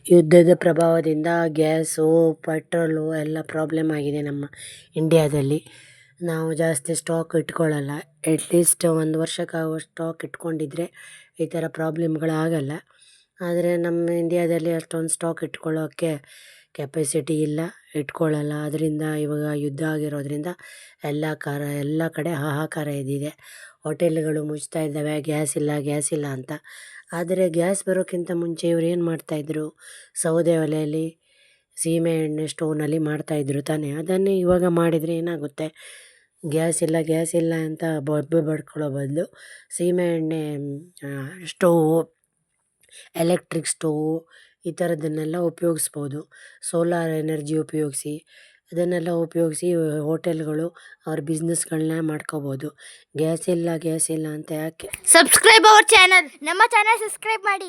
ಯುದ್ಧದ ಪ್ರಭಾವದಿಂದ gas, petrol ಎಲ್ಲ ಪ್ರಾಬ್ಲಮ್ ಆಗಿದೆ ನಮ್ಮ ಇಂಡಿಯಾದಲ್ಲಿ. ನಾವು ಜಾಸ್ತಿ ಸ್ಟಾಕ್ ಇಟ್ಕೊಳ್ಳಲ್ಲ. ಅಟ್ಲೀಸ್ಟ್ 1 ವರ್ಷಕ್ಕಾಗುವಷ್ಟು ಸ್ಟಾಕ್ ಇಟ್ಕೊಂಡಿದ್ರೆ ಈ ಥರ ಪ್ರಾಬ್ಲಮ್ಗಳಾಗಲ್ಲ. ಆದರೆ ನಮ್ಮ ಇಂಡಿಯಾದಲ್ಲಿ ಅಷ್ಟೊಂದು ಸ್ಟಾಕ್ ಇಟ್ಕೊಳ್ಳೋಕ್ಕೆ ಕೆಪಾಸಿಟಿ ಇಲ್ಲ, ಇಟ್ಕೊಳ್ಳಲ್ಲ. ಅದರಿಂದ ಇವಾಗ ಯುದ್ಧ ಆಗಿರೋದ್ರಿಂದ ಎಲ್ಲ ಕಡೆ ಹಾಹಾಕಾರ ಎದ್ದಿದೆ. ಹೋಟೆಲ್ಗಳು ಮುಚ್ತಾ ಇದ್ದಾವೆ, ಗ್ಯಾಸ್ ಇಲ್ಲ ಅಂತ. ಆದರೆ ಗ್ಯಾಸ್ ಬರೋಕ್ಕಿಂತ ಮುಂಚೆ ಇವ್ರು ಏನು ಮಾಡ್ತಾಯಿದ್ರು, ಸೌದೆ ಒಲೆಯಲ್ಲಿ ಸೀಮೆ ಎಣ್ಣೆ ಸ್ಟೋವ್ನಲ್ಲಿ ಮಾಡ್ತಾಯಿದ್ರು ತಾನೇ. ಅದನ್ನೇ ಇವಾಗ ಮಾಡಿದರೆ ಏನಾಗುತ್ತೆ, ಗ್ಯಾಸ್ ಇಲ್ಲ ಅಂತ ಬೊಬ್ಬೆ ಬಡ್ಕೊಳ್ಳೋ ಬದಲು ಸೀಮೆ ಎಣ್ಣೆ ಸ್ಟೋವು, ಎಲೆಕ್ಟ್ರಿಕ್ ಸ್ಟೋವು ಈ ಥರದ್ದನ್ನೆಲ್ಲ ಉಪಯೋಗಿಸ್ಬೋದು. ಸೋಲಾರ್ ಎನರ್ಜಿ ಉಪಯೋಗಿಸಿ ಅದನ್ನೆಲ್ಲ ಉಪಯೋಗಿಸಿ ಹೋಟೆಲ್ಗಳು ಅವ್ರ ಬಿಸ್ನೆಸ್ಗಳನ್ನ ಮಾಡ್ಕೋಬೋದು. ಗ್ಯಾಸ್ ಇಲ್ಲ ಅಂತ ಯಾಕೆ ಸಬ್ಸ್ಕ್ರೈಬ್ ಅವರ್ ಚಾನಲ್, ನಮ್ಮ ಚಾನಲ್ ಸಬ್ಸ್ಕ್ರೈಬ್ ಮಾಡಿ.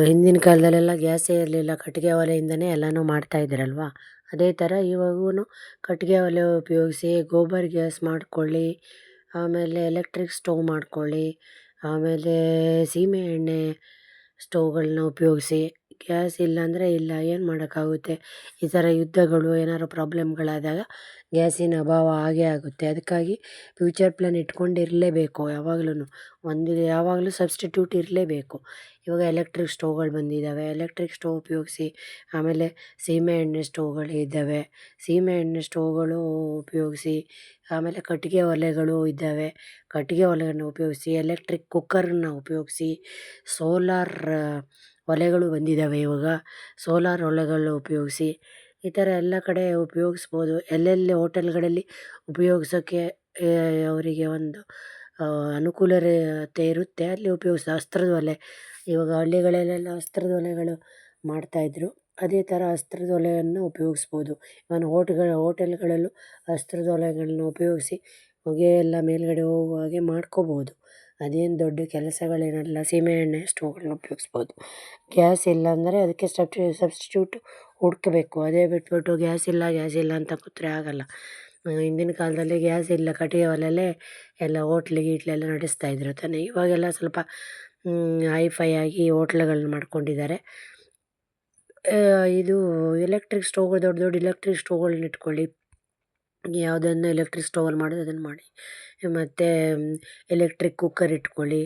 ಹಿಂದಿನ ಕಾಲದಲ್ಲೆಲ್ಲ ಗ್ಯಾಸೇ ಇರಲಿಲ್ಲ, ಕಟ್ಟಿಗೆ ಒಲೆಯಿಂದನೇ ಎಲ್ಲನೂ ಮಾಡ್ತಾಯಿದ್ರಲ್ವ. ಅದೇ ಥರ ಇವಾಗೂ ಕಟ್ಟಿಗೆ ಒಲೆ ಉಪಯೋಗಿಸಿ ಗೋಬರ್ ಗ್ಯಾಸ್ ಮಾಡ್ಕೊಳ್ಳಿ, ಆಮೇಲೆ ಎಲೆಕ್ಟ್ರಿಕ್ ಸ್ಟೋವ್ ಮಾಡ್ಕೊಳ್ಳಿ, ಆಮೇಲೆ ಸೀಮೆ ಎಣ್ಣೆ ಸ್ಟೋವ್ಗಳನ್ನ ಉಪಯೋಗಿಸಿ. ಗ್ಯಾಸ್ ಇಲ್ಲಾಂದರೆ ಇಲ್ಲ, ಏನು ಮಾಡೋಕ್ಕಾಗುತ್ತೆ. ಈ ಥರ ಯುದ್ಧಗಳು ಏನಾದ್ರು ಪ್ರಾಬ್ಲಮ್ಗಳಾದಾಗ ಗ್ಯಾಸಿನ ಅಭಾವ ಆಗೇ ಆಗುತ್ತೆ. ಅದಕ್ಕಾಗಿ ಫ್ಯೂಚರ್ ಪ್ಲ್ಯಾನ್ ಇಟ್ಕೊಂಡಿರಲೇಬೇಕು ಯಾವಾಗ್ಲೂ. ಯಾವಾಗಲೂ ಸಬ್ಸ್ಟಿಟ್ಯೂಟ್ ಇರಲೇಬೇಕು. ಇವಾಗ ಎಲೆಕ್ಟ್ರಿಕ್ ಸ್ಟೋವ್ಗಳು ಬಂದಿದ್ದಾವೆ, ಎಲೆಕ್ಟ್ರಿಕ್ ಸ್ಟೋವ್ ಉಪಯೋಗಿಸಿ. ಆಮೇಲೆ ಸೀಮೆ ಎಣ್ಣೆ ಸ್ಟೋವ್ಗಳು ಇದ್ದಾವೆ, ಸೀಮೆ ಎಣ್ಣೆ ಸ್ಟೋವ್ಗಳು ಉಪಯೋಗಿಸಿ. ಆಮೇಲೆ ಕಟ್ಟಿಗೆ ಒಲೆಗಳು ಇದ್ದಾವೆ, ಕಟ್ಟಿಗೆ ಒಲೆಯನ್ನು ಉಪಯೋಗಿಸಿ. ಎಲೆಕ್ಟ್ರಿಕ್ ಕುಕ್ಕರನ್ನ ಉಪಯೋಗಿಸಿ. ಸೋಲಾರ್ ಒಲೆಗಳು ಬಂದಿದ್ದಾವೆ ಇವಾಗ, ಸೋಲಾರ್ ಒಲೆಗಳನ್ನ ಉಪಯೋಗಿಸಿ. ಈ ಥರ ಎಲ್ಲ ಕಡೆ ಉಪಯೋಗಿಸ್ಬೋದು. ಎಲ್ಲೆಲ್ಲಿ ಹೋಟೆಲ್ಗಳಲ್ಲಿ ಉಪಯೋಗ್ಸೋಕ್ಕೆ ಅವರಿಗೆ ಒಂದು ಅನುಕೂಲತೆ ಇರುತ್ತೆ ಅಲ್ಲಿ ಅಸ್ತ್ರದ ಒಲೆ. ಇವಾಗ ಹಳ್ಳಿಗಳಲ್ಲೆಲ್ಲ ಅಸ್ತ್ರದ ಒಲೆಗಳು ಮಾಡ್ತಾಯಿದ್ರು, ಅದೇ ಥರ ಅಸ್ತ್ರದ ಒಲೆಯನ್ನು ಉಪಯೋಗಿಸ್ಬೋದು. ಹೋಟೆಲ್ಗಳಲ್ಲೂ ಅಸ್ತ್ರದ ಒಲೆಗಳನ್ನ ಉಪಯೋಗಿಸಿ ಹೊಗೆ ಎಲ್ಲ ಮೇಲ್ಗಡೆ ಹೋಗುವ ಹಾಗೆ ಮಾಡ್ಕೋಬೋದು. ಅದೇನು ದೊಡ್ಡ ಕೆಲಸಗಳೇನಲ್ಲ. ಸೀಮೆ ಎಣ್ಣೆ ಸ್ಟೋವ್ಗಳನ್ನ ಉಪಯೋಗಿಸ್ಬೋದು. ಗ್ಯಾಸ್ ಇಲ್ಲ ಅಂದರೆ ಅದಕ್ಕೆ ಸಬ್ಸ್ಟಿಟ್ಯೂಟ್ ಹುಡ್ಕಬೇಕು. ಅದೇ ಬಿಟ್ಬಿಟ್ಟು ಗ್ಯಾಸ್ ಇಲ್ಲ ಅಂತ ಕೂತ್ರೆ ಆಗಲ್ಲ. ಹಿಂದಿನ ಕಾಲದಲ್ಲಿ ಗ್ಯಾಸ್ ಇಲ್ಲ, ಕಟ್ಟಿಗೆ ಒಲೆಯಲ್ಲೇ ಎಲ್ಲ ಗೀಟ್ಲೆಲ್ಲ ನಡೆಸ್ತಾಯಿದ್ರು ತಾನೇ. ಇವಾಗೆಲ್ಲ ಸ್ವಲ್ಪ ಹೈಫೈ ಆಗಿ ಹೋಟ್ಲುಗಳನ್ನ ಮಾಡ್ಕೊಂಡಿದ್ದಾರೆ. ಇದು ಎಲೆಕ್ಟ್ರಿಕ್ ಸ್ಟೋವ್ಗಳು, ದೊಡ್ಡ ಎಲೆಕ್ಟ್ರಿಕ್ ಸ್ಟೋವ್ಗಳನ್ನ ಇಟ್ಕೊಳ್ಳಿ. ಯಾವುದನ್ನು ಎಲೆಕ್ಟ್ರಿಕ್ ಸ್ಟೋವಲ್ಲಿ ಮಾಡೋದು ಅದನ್ನು ಮಾಡಿ. ಮತ್ತು ಎಲೆಕ್ಟ್ರಿಕ್ ಕುಕ್ಕರ್ ಇಟ್ಕೊಳ್ಳಿ.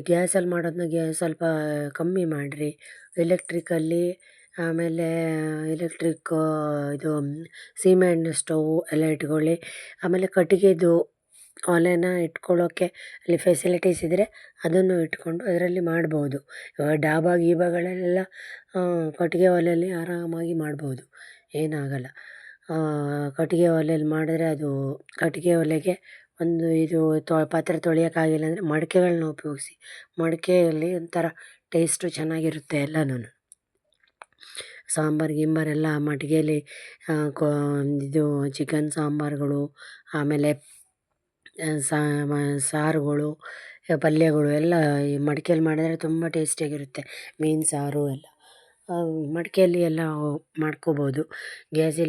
ಗ್ಯಾಸಲ್ಲಿ ಮಾಡೋದನ್ನ ಸ್ವಲ್ಪ ಕಮ್ಮಿ ಮಾಡಿರಿ. ಎಲೆಕ್ಟ್ರಿಕಲ್ಲಿ ಆಮೇಲೆ ಇದು ಸೀಮೆ ಎಣ್ಣೆ ಸ್ಟೋವು ಎಲ್ಲ ಇಟ್ಕೊಳ್ಳಿ. ಆಮೇಲೆ ಕಟ್ಟಿಗೆದು ಒಲೆನ ಇಟ್ಕೊಳ್ಳೋಕ್ಕೆ ಅಲ್ಲಿ ಫೆಸಿಲಿಟೀಸ್ ಇದ್ದರೆ ಅದನ್ನು ಇಟ್ಕೊಂಡು ಅದರಲ್ಲಿ ಮಾಡ್ಬೋದು. ಇವಾಗ ಗೀಬಾಗಳಲ್ಲೆಲ್ಲ ಕಟ್ಟಿಗೆ ಒಲೆಯಲ್ಲಿ ಆರಾಮಾಗಿ ಮಾಡ್ಬೋದು, ಏನಾಗಲ್ಲ. ಕಟ್ಟಿಗೆ ಒಲೆಯಲ್ಲಿ ಮಾಡಿದ್ರೆ ಅದು ಕಟ್ಟಿಗೆ ಒಲೆಗೆ ಒಂದು ಇದು ಪಾತ್ರೆ ತೊಳೆಯೋಕ್ಕಾಗಿಲ್ಲ ಅಂದರೆ ಮಡಿಕೆಗಳನ್ನ ಉಪಯೋಗಿಸಿ. ಮಡಿಕೆಯಲ್ಲಿ ಒಂಥರ ಟೇಸ್ಟು ಚೆನ್ನಾಗಿರುತ್ತೆ ಎಲ್ಲನೂ. ಸಾಂಬಾರೆಲ್ಲ ಮಡಿಕೆಯಲ್ಲಿ ಇದು ಚಿಕನ್ ಸಾಂಬಾರುಗಳು, ಆಮೇಲೆ ಸಾರುಗಳು, ಪಲ್ಯಗಳು ಎಲ್ಲ ಈ ಮಡಿಕೆಯಲ್ಲಿ ಮಾಡಿದ್ರೆ ತುಂಬ ಟೇಸ್ಟಿಯಾಗಿರುತ್ತೆ. ಮೀನು ಸಾರು ಎಲ್ಲ ಮಡಿಕೆಯಲ್ಲಿ ಎಲ್ಲ ಮಾಡ್ಕೋಬೋದು. ಗ್ಯಾಸ್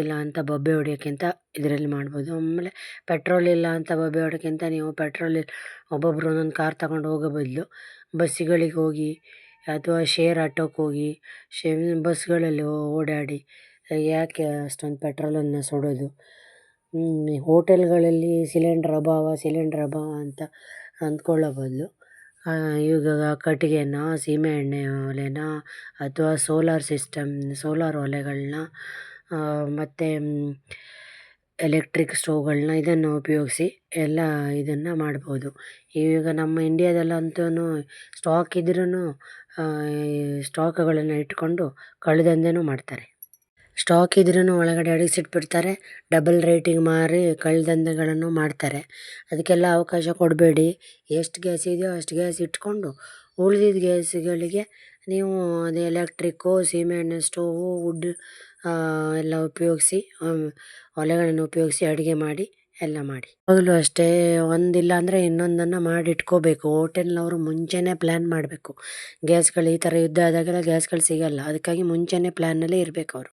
ಇಲ್ಲ ಅಂತ ಬೊಬ್ಬೆ ಹೊಡಿಯೋಕ್ಕಿಂತ ಇದರಲ್ಲಿ ಮಾಡ್ಬೋದು. ಆಮೇಲೆ ಪೆಟ್ರೋಲ್ ಇಲ್ಲ ಅಂತ ಬೊಬ್ಬೆ ಹೊಡಿಯೋಕ್ಕಿಂತ ನೀವು ಒಬ್ಬೊಬ್ಬರು ಒಂದೊಂದು ಕಾರ್ ತಗೊಂಡು ಹೋಗೋ ಬದಲು ಬಸ್ಸುಗಳಿಗೆ ಹೋಗಿ ಅಥವಾ ಶೇರ್ ಆಟೋಕ್ಕೆ ಹೋಗಿ ಬಸ್ಗಳಲ್ಲಿ ಓಡಾಡಿ ಯಾಕೆ ಅಷ್ಟೊಂದು ಪೆಟ್ರೋಲನ್ನು ಸುಡೋದು. ಹೋಟೆಲ್ಗಳಲ್ಲಿ ಸಿಲಿಂಡ್ರ್ ಅಭಾವ ಅಂತ ಅಂದ್ಕೊಳ್ಳೋ ಬದಲು ಇವಾಗ ಕಟ್ಟಿಗೆನ, ಸೀಮೆ ಎಣ್ಣೆ ಒಲೆನ ಅಥವಾ ಸೋಲಾರ್ ಒಲೆಗಳನ್ನ ಮತ್ತು ಎಲೆಕ್ಟ್ರಿಕ್ ಸ್ಟೋವ್ಗಳನ್ನ ಇದನ್ನು ಉಪಯೋಗಿಸಿ ಎಲ್ಲ ಇದನ್ನು ಮಾಡ್ಬೋದು. ಈಗ ನಮ್ಮ ಇಂಡಿಯಾದಲ್ಲಂತೂ ಸ್ಟಾಕ್ ಇದ್ರೂ ಸ್ಟಾಕ್ಗಳನ್ನು ಇಟ್ಕೊಂಡು ಕಳ್ಳದಂಧೆನೂ ಮಾಡ್ತಾರೆ. ಸ್ಟಾಕ್ ಇದ್ರೂ ಒಳಗಡೆ ಅಡಗಿಸಿಟ್ಬಿಡ್ತಾರೆ, ಡಬಲ್ ರೇಟಿಂಗ್ ಮಾರಿ ಕಳ್ಳದಂಧೆಗಳನ್ನು ಮಾಡ್ತಾರೆ. ಅದಕ್ಕೆಲ್ಲ ಅವಕಾಶ ಕೊಡಬೇಡಿ. ಎಷ್ಟು ಗ್ಯಾಸ್ ಇದೆಯೋ ಅಷ್ಟು ಗ್ಯಾಸ್ ಇಟ್ಕೊಂಡು ಉಳಿದಿದ್ದ ಗ್ಯಾಸ್ಗಳಿಗೆ ನೀವು ಅದು ಎಲೆಕ್ಟ್ರಿಕ್ಕು, ಸೀಮೆ ಎಣ್ಣೆ ಸ್ಟೋವು, ವುಡ್ ಎಲ್ಲ ಉಪಯೋಗಿಸಿ ಒಲೆಗಳನ್ನು ಉಪಯೋಗಿಸಿ ಅಡುಗೆ ಮಾಡಿ ಎಲ್ಲ ಮಾಡಿ. ಯಾವಾಗಲೂ ಅಷ್ಟೇ, ಒಂದಿಲ್ಲ ಅಂದರೆ ಇನ್ನೊಂದನ್ನು ಮಾಡಿಟ್ಕೋಬೇಕು. ಹೋಟೆಲ್ನವರು ಮುಂಚೆನೇ ಪ್ಲ್ಯಾನ್ ಮಾಡಬೇಕು. ಗ್ಯಾಸ್ಗಳು ಈ ಥರ ಯುದ್ಧ ಆದಾಗೆಲ್ಲ ಗ್ಯಾಸ್ಗಳು ಸಿಗೋಲ್ಲ, ಅದಕ್ಕಾಗಿ ಮುಂಚೆನೇ ಪ್ಲ್ಯಾನಲ್ಲೇ ಇರಬೇಕು ಅವರು.